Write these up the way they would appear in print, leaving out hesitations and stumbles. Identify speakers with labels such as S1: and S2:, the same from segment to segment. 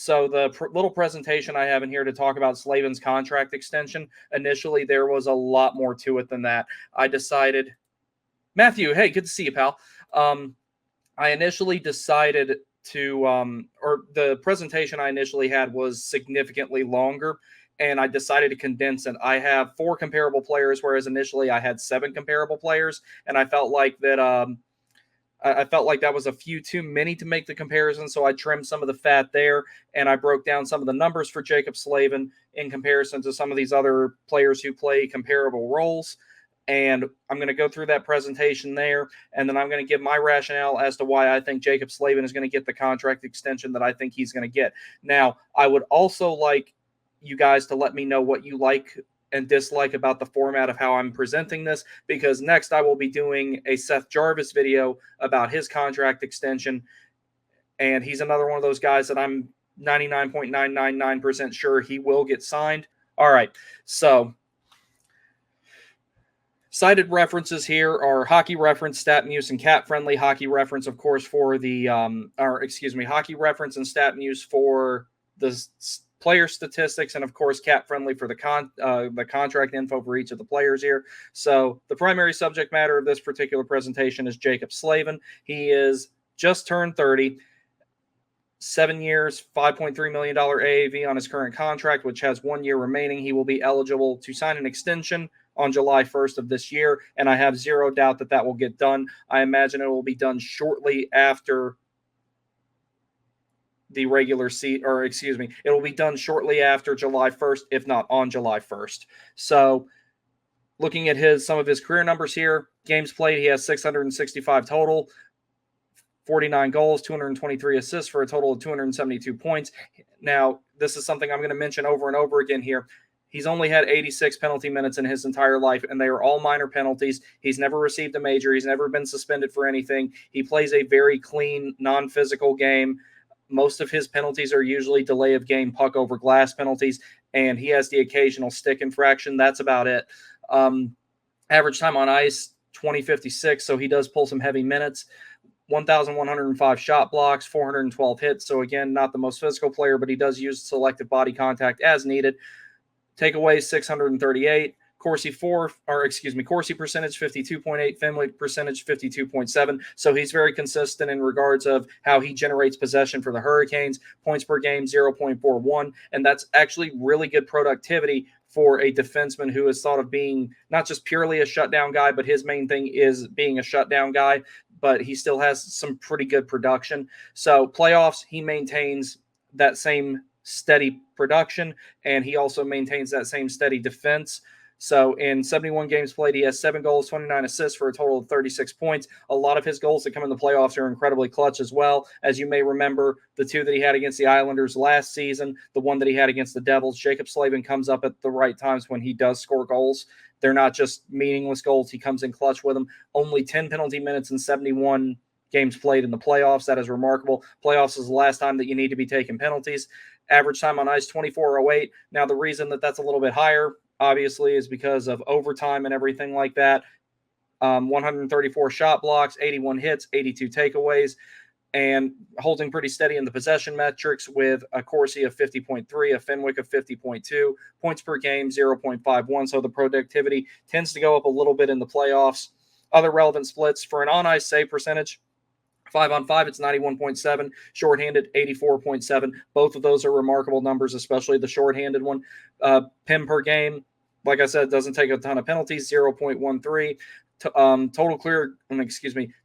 S1: So the little presentation I have in here to talk about Slavin's contract extension, initially there was a lot more to it than that. I decided, Matthew, hey, good to see you, pal. I initially decided to, or the presentation I initially had was significantly longer, and I decided to condense it. I have 4 comparable players, whereas initially I had 7 comparable players, and I felt like that. I felt like that was a few too many to make the comparison, so I trimmed some of the fat there, and I broke down some of the numbers for Jaccob Slavin in comparison to some of these other players who play comparable roles. And I'm going to go through that presentation there, and then I'm going to give my rationale as to why I think Jaccob Slavin is going to get the contract extension that I think he's going to get. Now, I would also like you guys to let me know what you like and dislike about the format of how I'm presenting this, because next I will be doing a Seth Jarvis video about his contract extension, and he's another one of those guys that I'm 99.999% sure he will get signed. All right, so cited references here are Hockey Reference, StatMuse, and Cat Friendly. Hockey Reference, of course, for the Hockey Reference and StatMuse for the player statistics, and of course Cat Friendly for the contract info for each of the players here. So the primary subject matter of this particular presentation is Jaccob Slavin. He is just turned 30, 7 years, $5.3 million AAV on his current contract, which has 1 year remaining. He will be eligible to sign an extension on July 1st of this year, and I have zero doubt that that will get done. I imagine it will be done shortly after the regular seat, or excuse me, it will be done shortly after July 1st, if not on July 1st. So looking at some of his career numbers here, games played, he has 665 total, 49 goals, 223 assists for a total of 272 points. Now, this is something I'm going to mention over and over again here. He's only had 86 penalty minutes in his entire life, and they are all minor penalties. He's never received a major. He's never been suspended for anything. He plays a very clean, non-physical game. Most of his penalties are usually delay of game, puck over glass penalties, and he has the occasional stick infraction. That's about it. Average time on ice, 20:56, so he does pull some heavy minutes. 1,105 shot blocks, 412 hits. So again, not the most physical player, but he does use selective body contact as needed. Takeaways, 638. Corsi percentage 52.8, Fenwick percentage 52.7. So he's very consistent in regards of how he generates possession for the Hurricanes. Points per game 0.41, and that's actually really good productivity for a defenseman who is thought of being not just purely a shutdown guy, but his main thing is being a shutdown guy. But he still has some pretty good production. So playoffs, he maintains that same steady production, and he also maintains that same steady defense. So in 71 games played, he has 7 goals, 29 assists for a total of 36 points. A lot of his goals that come in the playoffs are incredibly clutch as well. As you may remember, the 2 that he had against the Islanders last season, the 1 that he had against the Devils. Jaccob Slavin comes up at the right times when he does score goals. They're not just meaningless goals. He comes in clutch with them. Only 10 penalty minutes in 71 games played in the playoffs. That is remarkable. Playoffs is the last time that you need to be taking penalties. Average time on ice, 24:08. Now, the reason that that's a little bit higher, obviously, is because of overtime and everything like that. 134 shot blocks, 81 hits, 82 takeaways, and holding pretty steady in the possession metrics with a Corsi of 50.3, a Fenwick of 50.2, points per game 0.51. So the productivity tends to go up a little bit in the playoffs. Other relevant splits for an on-ice save percentage, 5-on-5, it's 91.7. Shorthanded, 84.7. Both of those are remarkable numbers, especially the shorthanded one. PIM per game, like I said, doesn't take a ton of penalties, 0.13.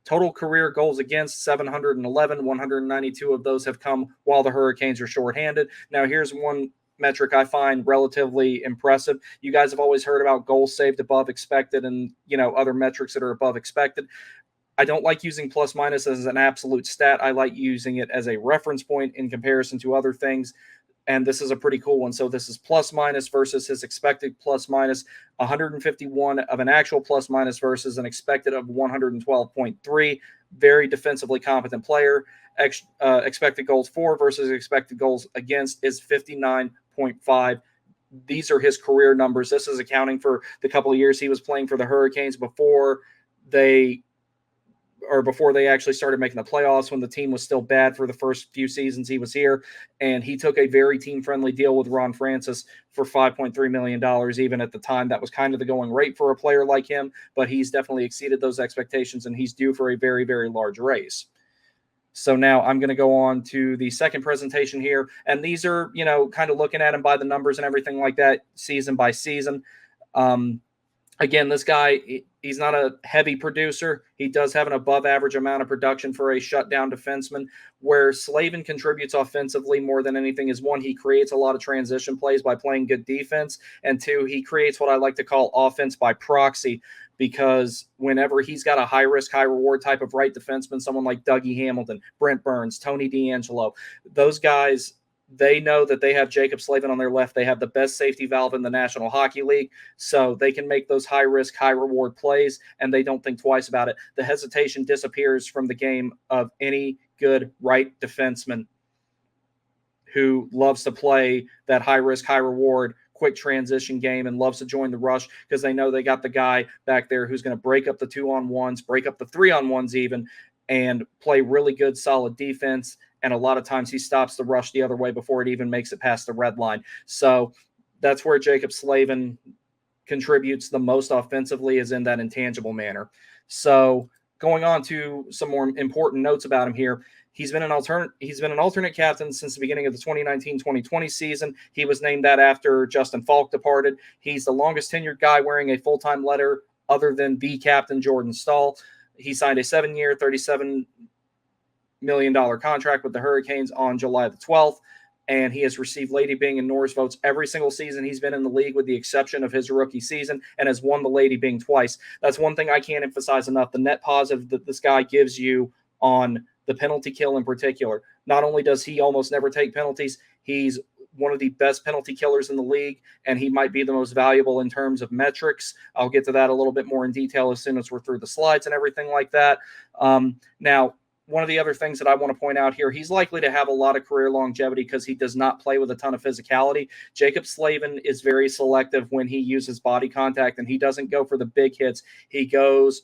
S1: Total career goals against, 711. 192 of those have come while the Hurricanes are shorthanded. Now, here's one metric I find relatively impressive. You guys have always heard about goals saved above expected and, other metrics that are above expected. I don't like using plus minus as an absolute stat. I like using it as a reference point in comparison to other things. And this is a pretty cool one. So this is plus minus versus his expected plus minus, 151 of an actual plus minus versus an expected of 112.3. Very defensively competent player. Expected goals for versus expected goals against is 59.5. These are his career numbers. This is accounting for the couple of years he was playing for the Hurricanes before they or before they actually started making the playoffs, when the team was still bad for the first few seasons he was here. And he took a very team-friendly deal with Ron Francis for $5.3 million. Even at the time, that was kind of the going rate for a player like him, but he's definitely exceeded those expectations, and he's due for a very, very large raise. So now I'm going to go on to the second presentation here. And these are, kind of looking at him by the numbers and everything like that, season by season. Again, this guy, he's not a heavy producer. He does have an above average amount of production for a shutdown defenseman. Where Slavin contributes offensively more than anything is, one, he creates a lot of transition plays by playing good defense. And two, he creates what I like to call offense by proxy, because whenever he's got a high risk, high reward type of right defenseman, someone like Dougie Hamilton, Brent Burns, Tony DeAngelo, those guys, they know that they have Jaccob Slavin on their left. They have the best safety valve in the National Hockey League, so they can make those high-risk, high-reward plays, and they don't think twice about it. The hesitation disappears from the game of any good right defenseman who loves to play that high-risk, high-reward, quick transition game and loves to join the rush, because they know they got the guy back there who's going to break up the 2-on-1s, break up the 3-on-1s even, and play really good, solid defense. And a lot of times he stops the rush the other way before it even makes it past the red line. So that's where Jaccob Slavin contributes the most offensively, is in that intangible manner. So going on to some more important notes about him here. He's been an alternate captain since the beginning of the 2019-2020 season. He was named that after Justin Falk departed. He's the longest tenured guy wearing a full-time letter other than the captain, Jordan Staal. He signed a 7-year, $37 million contract with the Hurricanes on July the 12th, and he has received Lady Byng and Norris votes every single season he's been in the league, with the exception of his rookie season, and has won the Lady Byng twice. That's one thing I can't emphasize enough, the net positive that this guy gives you on the penalty kill in particular. Not only does he almost never take penalties, he's one of the best penalty killers in the league, and he might be the most valuable in terms of metrics. I'll get to that a little bit more in detail as soon as we're through the slides and everything like that. Now, one of the other things that I want to point out here, he's likely to have a lot of career longevity because he does not play with a ton of physicality. Jaccob Slavin is very selective when he uses body contact, and he doesn't go for the big hits. He goes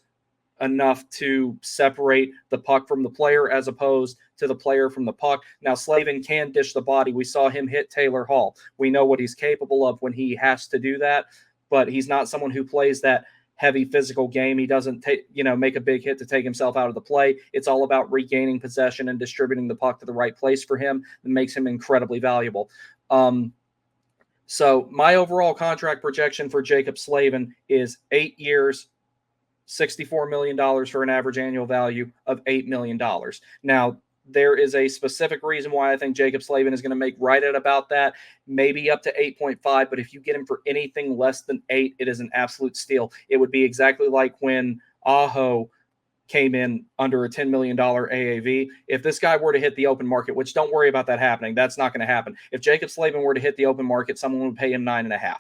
S1: enough to separate the puck from the player as opposed to the player from the puck. Now, Slavin can dish the body. We saw him hit Taylor Hall. We know what he's capable of when he has to do that, but he's not someone who plays that heavy physical game. He doesn't make a big hit to take himself out of the play. It's all about regaining possession and distributing the puck to the right place for him. That makes him incredibly valuable. So my overall contract projection for Jaccob Slavin is 8 years, $64 million for an average annual value of $8 million. Now, there is a specific reason why I think Jaccob Slavin is going to make right at about that, maybe up to 8.5. But if you get him for anything less than 8, it is an absolute steal. It would be exactly like when Aho came in under a $10 million AAV. If this guy were to hit the open market, which don't worry about that happening, that's not going to happen. If Jaccob Slavin were to hit the open market, someone would pay him 9.5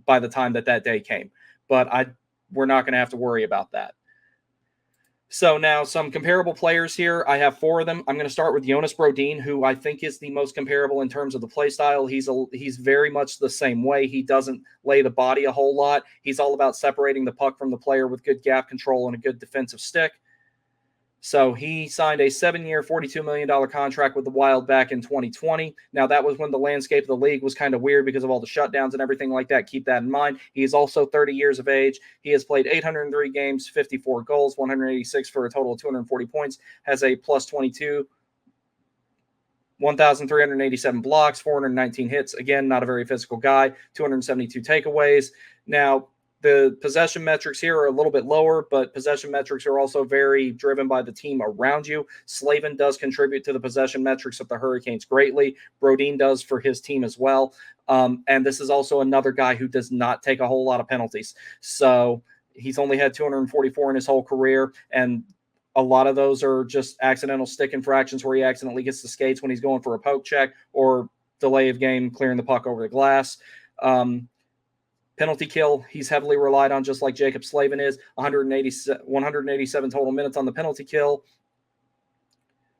S1: by the time that day came. But we're not going to have to worry about that. So now some comparable players here. I have 4 of them. I'm going to start with Jonas Brodin, who I think is the most comparable in terms of the play style. He's very much the same way. He doesn't lay the body a whole lot. He's all about separating the puck from the player with good gap control and a good defensive stick. So he signed a 7-year, $42 million contract with the Wild back in 2020. Now, that was when the landscape of the league was kind of weird because of all the shutdowns and everything like that. Keep that in mind. He is also 30 years of age. He has played 803 games, 54 goals, 186 for a total of 240 points, has a plus 22, 1,387 blocks, 419 hits. Again, not a very physical guy, 272 takeaways. Now, the possession metrics here are a little bit lower, but possession metrics are also very driven by the team around you. Slavin does contribute to the possession metrics of the Hurricanes greatly. Brodin does for his team as well. And this is also another guy who does not take a whole lot of penalties. So he's only had 244 in his whole career, and a lot of those are just accidental stick infractions where he accidentally gets the skates when he's going for a poke check or delay of game clearing the puck over the glass. Penalty kill, he's heavily relied on, just like Jaccob Slavin is. 187 total minutes on the penalty kill.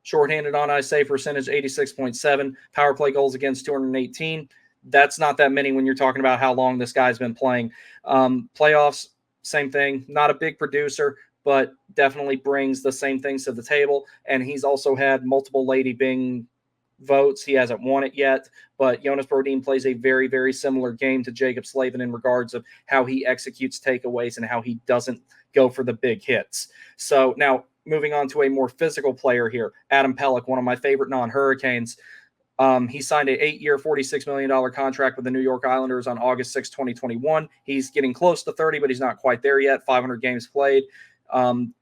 S1: Shorthanded on ice save percentage, 86.7. Power play goals against, 218. That's not that many when you're talking about how long this guy's been playing. Playoffs, same thing. Not a big producer, but definitely brings the same things to the table. And he's also had multiple Lady Bing votes. He hasn't won it yet, but Jonas Brodin plays a very, very similar game to Jaccob Slavin in regards of how he executes takeaways and how he doesn't go for the big hits. So now moving on to a more physical player here, Adam Pelech, one of my favorite non-Hurricanes. He signed an 8-year, $46 million contract with the New York Islanders on August 6, 2021. He's getting close to 30, but he's not quite there yet. 500 games played,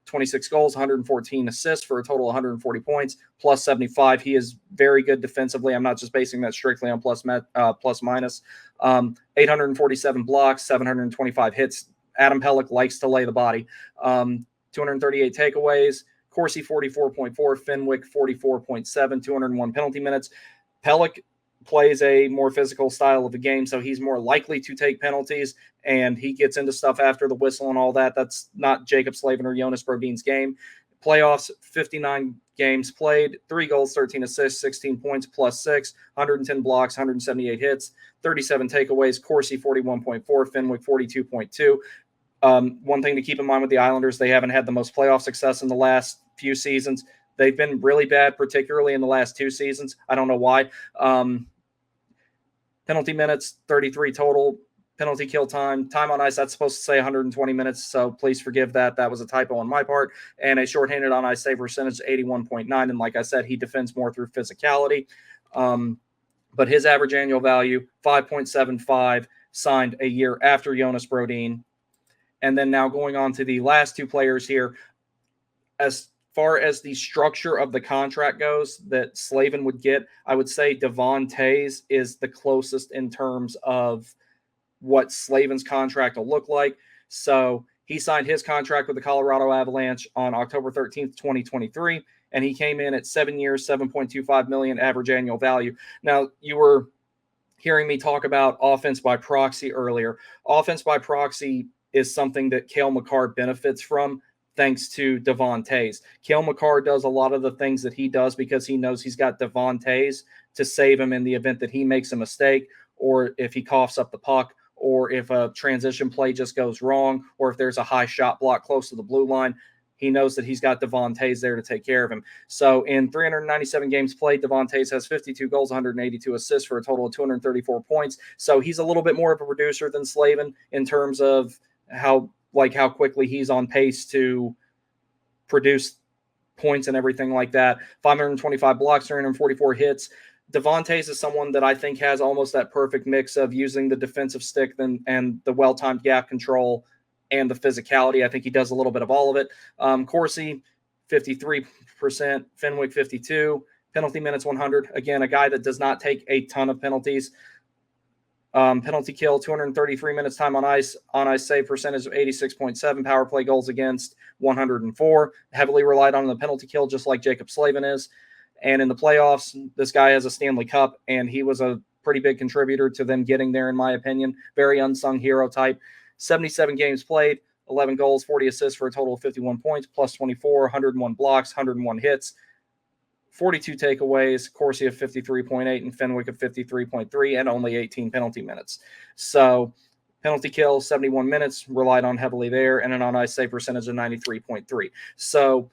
S1: 26 goals, 114 assists for a total of 140 points, plus 75. He is very good defensively. I'm not just basing that strictly on plus minus. 847 blocks, 725 hits. Adam Pelech likes to lay the body. 238 takeaways. Corsi 44.4, Fenwick 44.7, 201 penalty minutes. Pelech plays a more physical style of the game, so he's more likely to take penalties, and he gets into stuff after the whistle and all that. That's not Jaccob Slavin or Jonas Brodin's game. Playoffs, 59 games played, 3 goals, 13 assists, 16 points, plus 6, 110 blocks, 178 hits, 37 takeaways. Corsi 41.4, Fenwick 42.2. One thing to keep in mind with the Islanders, they haven't had the most playoff success in the last few seasons. They've been really bad, particularly in the last 2 seasons. I don't know why. Penalty minutes, 33 total. Penalty kill time on ice, that's supposed to say 120 minutes, so please forgive that. That was a typo on my part. And a shorthanded on ice save percentage, 81.9. And like I said, he defends more through physicality. But his average annual value, 5.75, signed a year after Jonas Brodin. And then now going on to the last 2 players here, as far as the structure of the contract goes that Slavin would get, I would say Devon Toews is the closest in terms of what Slavin's contract will look like. So he signed his contract with the Colorado Avalanche on October 13th, 2023, and he came in at 7 years, $7.25 million average annual value. Now, you were hearing me talk about offense by proxy earlier. Offense by proxy is something that Cale Makar benefits from thanks to Devon Toews. Cale Makar does a lot of the things that he does because he knows he's got Devon Toews to save him in the event that he makes a mistake, or if he coughs up the puck, or if a transition play just goes wrong, or if there's a high shot block close to the blue line. He knows that he's got Devon Toews there to take care of him. So in 397 games played, Devon Toews has 52 goals, 182 assists for a total of 234 points. So he's a little bit more of a producer than Slavin in terms of how quickly he's on pace to produce points and everything like that. 525 blocks, 344 hits. Devon Toews is someone that I think has almost that perfect mix of using the defensive stick and the well-timed gap control and the physicality. I think he does a little bit of all of it. Corsi, 53%, Fenwick, 52, penalty minutes, 100. Again, a guy that does not take a ton of penalties. Penalty kill, 233 minutes time on ice save percentage of 86.7, power play goals against 104, heavily relied on the penalty kill, just like Jaccob Slavin is. And in the playoffs, this guy has a Stanley Cup, and he was a pretty big contributor to them getting there, in my opinion. Very unsung hero type. 77 games played, 11 goals, 40 assists for a total of 51 points, plus 24, 101 blocks, 101 hits, 42 takeaways, Corsi of 53.8 and Fenwick of 53.3, and only 18 penalty minutes. So penalty kill, 71 minutes, relied on heavily there, and an on-ice save percentage of 93.3. So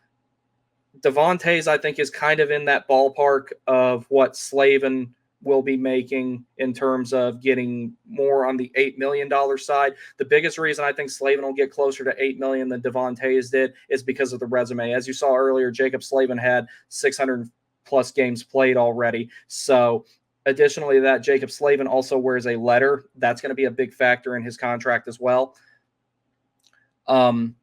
S1: Devon Toews, I think, is kind of in that ballpark of what Slavin will be making in terms of getting more on the $8 million side. The biggest reason I think Slavin will get closer to $8 million than Devon Toews did is because of the resume. As you saw earlier, Jaccob Slavin had 600 plus games played already. So additionally to that, Jaccob Slavin also wears a letter. That's going to be a big factor in his contract as well. And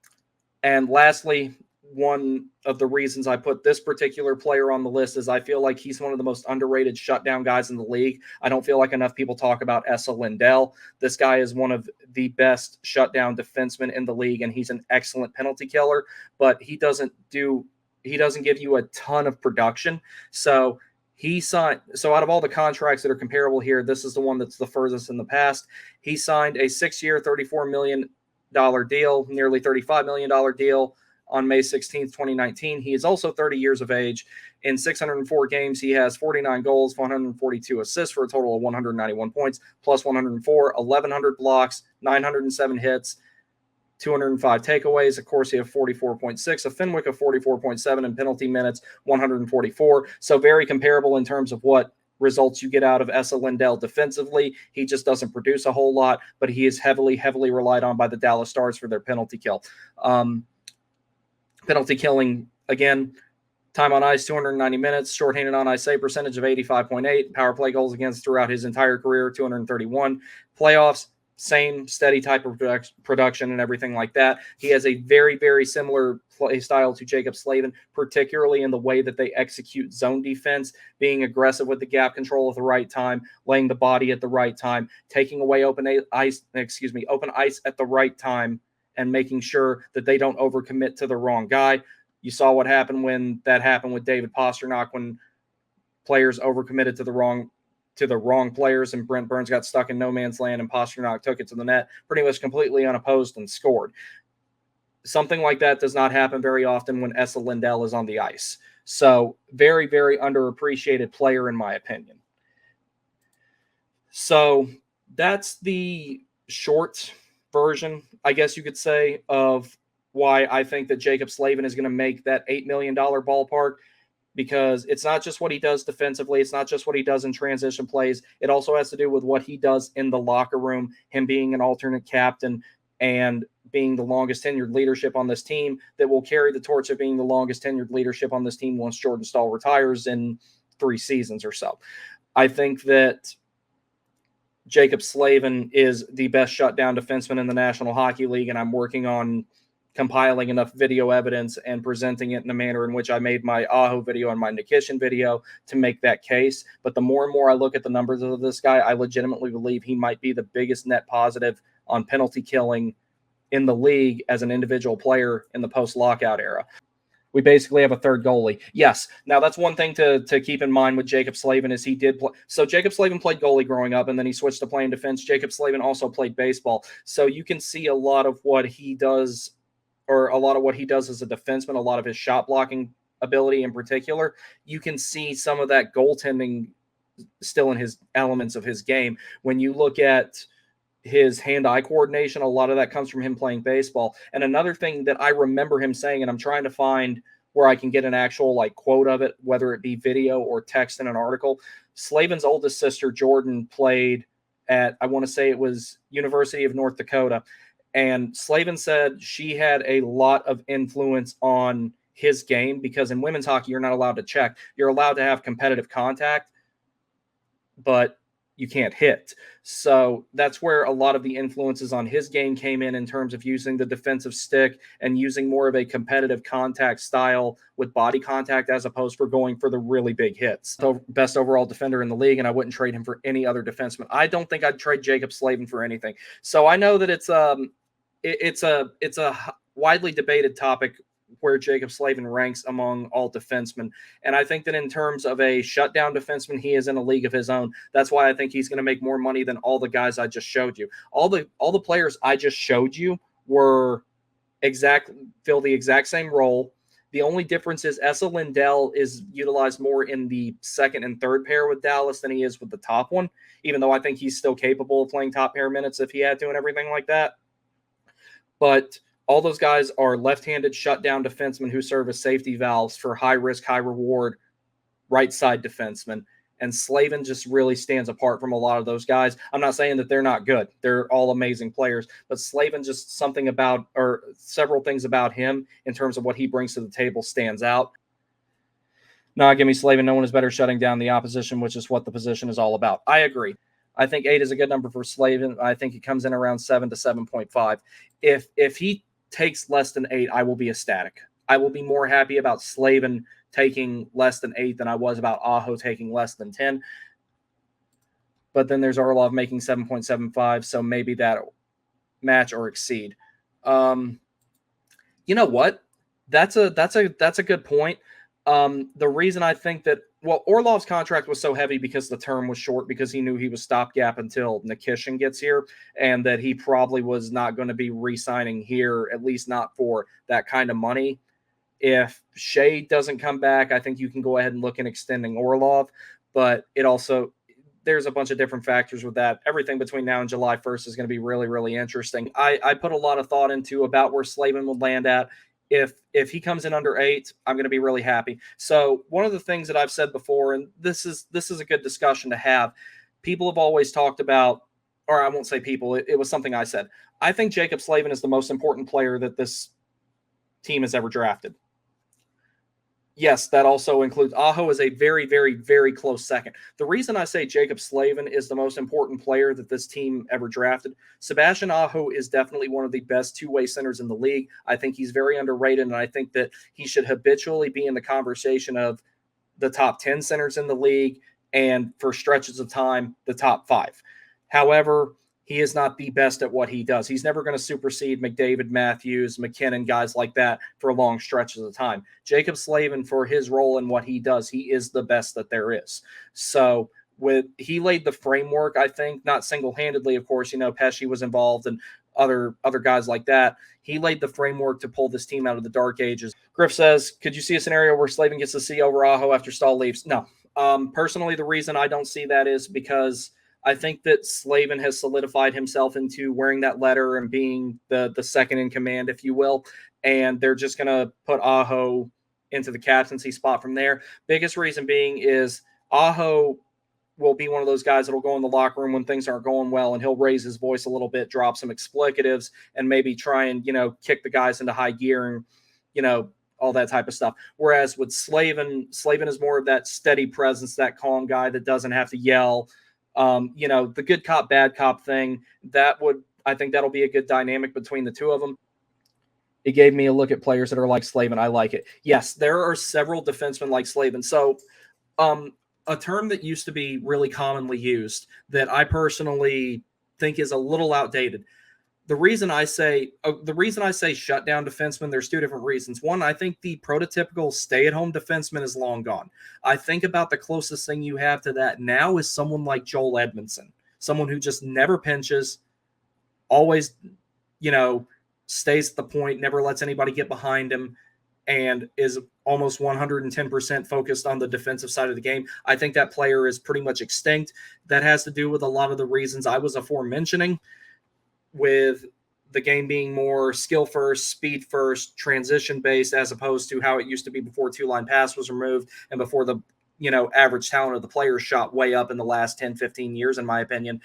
S1: lastly, one of the reasons I put this particular player on the list is I feel like he's one of the most underrated shutdown guys in the league. I don't feel like enough people talk about Esa Lindell. This guy is one of the best shutdown defensemen in the league, and he's an excellent penalty killer, but he doesn't give you a ton of production. So out of all the contracts that are comparable here, this is the one that's the furthest in the past. He signed a 6-year, $34 million deal, nearly $35 million deal on May 16th, 2019. He is also 30 years of age. In 604 games, he has 49 goals, 142 assists for a total of 191 points, plus 104, 1,100 blocks, 907 hits, 205 takeaways. Of course, he had 44.6, a Fenwick of 44.7, and penalty minutes 144. So very comparable in terms of what results you get out of Esa Lindell defensively. He just doesn't produce a whole lot, but he is heavily relied on by the Dallas Stars for their penalty kill. Penalty killing, again, time on ice, 290 minutes, shorthanded on ice save percentage of 85.8, power play goals against throughout his entire career, 231. Playoffs, same steady type of production and everything like that. He has a very, very similar play style to Jaccob Slavin, particularly in the way that they execute zone defense, being aggressive with the gap control at the right time, laying the body at the right time, taking away open ice at the right time, and making sure that they don't overcommit to the wrong guy. You saw what happened when that happened with David Pastrnak, when players overcommitted to the wrong players, and Brent Burns got stuck in no man's land, and Pastrnak took it to the net pretty much completely unopposed and scored. Something like that does not happen very often when Esa Lindell is on the ice. So very, very underappreciated player in my opinion. So that's the short version, I guess you could say, of why I think that Jaccob Slavin is going to make that $8 million ballpark, because it's not just what he does defensively. It's not just what he does in transition plays. It also has to do with what he does in the locker room, him being an alternate captain and being the longest tenured leadership on this team that will carry the torch of being the longest tenured leadership on this team once Jordan Staal retires in 3 seasons or so. I think that Jaccob Slavin is the best shutdown defenseman in the National Hockey League, and I'm working on compiling enough video evidence and presenting it in a manner in which I made my Aho video and my Nikishin video to make that case. But the more and more I look at the numbers of this guy, I legitimately believe he might be the biggest net positive on penalty killing in the league as an individual player in the post-lockout era. We basically have a third goalie. Yes. Now, that's one thing to keep in mind with Jaccob Slavin is he did play. So Jaccob Slavin played goalie growing up, and then he switched to playing defense. Jaccob Slavin also played baseball. So you can see a lot of what he does, or a lot of what he does as a defenseman, a lot of his shot blocking ability in particular. You can see some of that goaltending still in his elements of his game. When you look at his hand-eye coordination, a lot of that comes from him playing baseball. And another thing that I remember him saying, and I'm trying to find where I can get an actual quote of it, whether it be video or text in an article. Slavin's oldest sister, Jordan, played at, I want to say it was University of North Dakota. And Slavin said she had a lot of influence on his game, because in women's hockey, you're not allowed to check. You're allowed to have competitive contact, but you can't hit. So that's where a lot of the influences on his game came in terms of using the defensive stick and using more of a competitive contact style with body contact, as opposed for going for the really big hits. So best overall defender in the league, and I wouldn't trade him for any other defenseman. I don't think I'd trade Jaccob Slavin for anything. So I know that it's a widely debated topic where Jaccob Slavin ranks among all defensemen. And I think that in terms of a shutdown defenseman, he is in a league of his own. That's why I think he's going to make more money than all the guys I just showed you. All the players I just showed you fill the exact same role. The only difference is Esa Lindell is utilized more in the second and third pair with Dallas than he is with the top one, even though I think he's still capable of playing top pair minutes if he had to and everything like that. But all those guys are left-handed shutdown defensemen who serve as safety valves for high-risk, high-reward right-side defensemen. And Slavin just really stands apart from a lot of those guys. I'm not saying that they're not good. They're all amazing players. But Slavin, just something about, or several things about him in terms of what he brings to the table stands out. Nah, give me Slavin. No one is better shutting down the opposition, which is what the position is all about. I agree. I think 8 is a good number for Slavin. I think he comes in around 7 to 7.5. If he takes less than 8, I will be ecstatic. I will be more happy about Slavin taking less than 8 than I was about Aho taking less than 10. But then there's Orlov making 7.75, so maybe that'll match or exceed. You know what? That's a good point. The reason I think that, Orlov's contract was so heavy because the term was short, because he knew he was stopgap until Nikishin gets here, and that he probably was not going to be re-signing here, at least not for that kind of money. If Shea doesn't come back, I think you can go ahead and look at extending Orlov, but it also, there's a bunch of different factors with that. Everything between now and July 1st is going to be really, really interesting. I put a lot of thought into about where Slavin would land at. If he comes in under 8, I'm going to be really happy. So one of the things that I've said before, and this is a good discussion to have. People have always talked about, or I won't say people, it was something I said. I think Jaccob Slavin is the most important player that this team has ever drafted. Yes, that also includes Aho is a very, very, very close second. The reason I say Jaccob Slavin is the most important player that this team ever drafted, Sebastian Aho is definitely one of the best two-way centers in the league. I think he's very underrated, and I think that he should habitually be in the conversation of the top 10 centers in the league and for stretches of time, the top 5. However, he is not the best at what he does. He's never going to supersede McDavid, Matthews, McKinnon, guys like that for long stretches of time. Jaccob Slavin, for his role and what he does, he is the best that there is. So he laid the framework, I think, not single-handedly, of course. Pesci was involved and other guys like that. He laid the framework to pull this team out of the dark ages. Griff says, could you see a scenario where Slavin gets to see over Aho after Stahl leaves? No. Personally, the reason I don't see that is because I think that Slavin has solidified himself into wearing that letter and being the second in command, if you will. And they're just going to put Aho into the captaincy spot from there. Biggest reason being is Aho will be one of those guys that will go in the locker room when things aren't going well, and he'll raise his voice a little bit, drop some explicatives, and maybe try and, kick the guys into high gear and, all that type of stuff. Whereas with Slavin is more of that steady presence, that calm guy that doesn't have to yell. The good cop, bad cop thing, I think that'll be a good dynamic between the two of them. It gave me a look at players that are like Slavin. I like it. Yes, there are several defensemen like Slavin. So, a term that used to be really commonly used that I personally think is a little outdated. The reason I say shutdown defenseman, there's two different reasons. One, I think the prototypical stay-at-home defenseman is long gone. I think about the closest thing you have to that now is someone like Joel Edmondson, someone who just never pinches, always, stays at the point, never lets anybody get behind him, and is almost 110% focused on the defensive side of the game. I think that player is pretty much extinct. That has to do with a lot of the reasons I was aforementioning, with the game being more skill first, speed first, transition based, as opposed to how it used to be before two-line pass was removed and before the average talent of the players shot way up in the last 10, 15 years, in my opinion.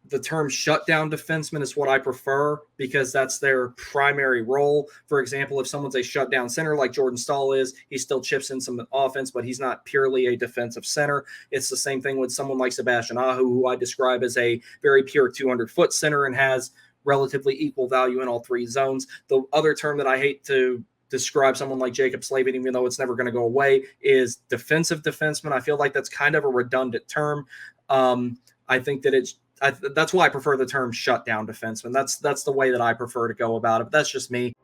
S1: The term shutdown defenseman is what I prefer because that's their primary role. For example, if someone's a shutdown center like Jordan Stahl is, he still chips in some offense, but he's not purely a defensive center. It's the same thing with someone like Sebastian Aho, who I describe as a very pure 200-foot center and has relatively equal value in all three zones. The other term that I hate to describe someone like Jaccob Slavin, even though it's never going to go away, is defensive defenseman. I feel like that's kind of a redundant term. I think that that's why I prefer the term shutdown defenseman. That's the way that I prefer to go about it. But that's just me.